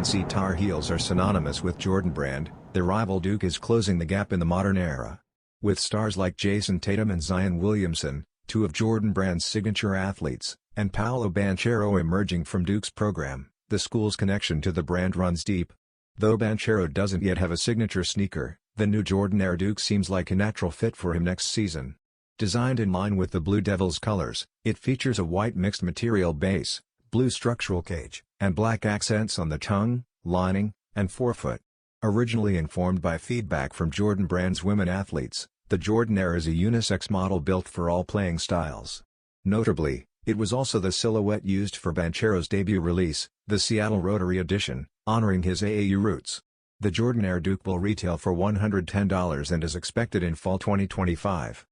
UNC Tar Heels are synonymous with Jordan Brand, the rival Duke is closing the gap in the modern era. With stars like Jayson Tatum and Zion Williamson, two of Jordan Brand's signature athletes, and Paolo Banchero emerging from Duke's program, the school's connection to the brand runs deep. Though Banchero doesn't yet have a signature sneaker, the new Jordan Heir Duke seems like a natural fit for him next season. Designed in line with the Blue Devils colors, it features a white mixed material base, blue structural cage, and black accents on the tongue, lining, and forefoot. Originally informed by feedback from Jordan Brand's women athletes, the Jordan Heir is a unisex model built for all playing styles. Notably, it was also the silhouette used for Banchero's debut release, the Seattle Rotary edition, honoring his AAU roots. The Jordan Heir Duke will retail for $110 and is expected in fall 2025.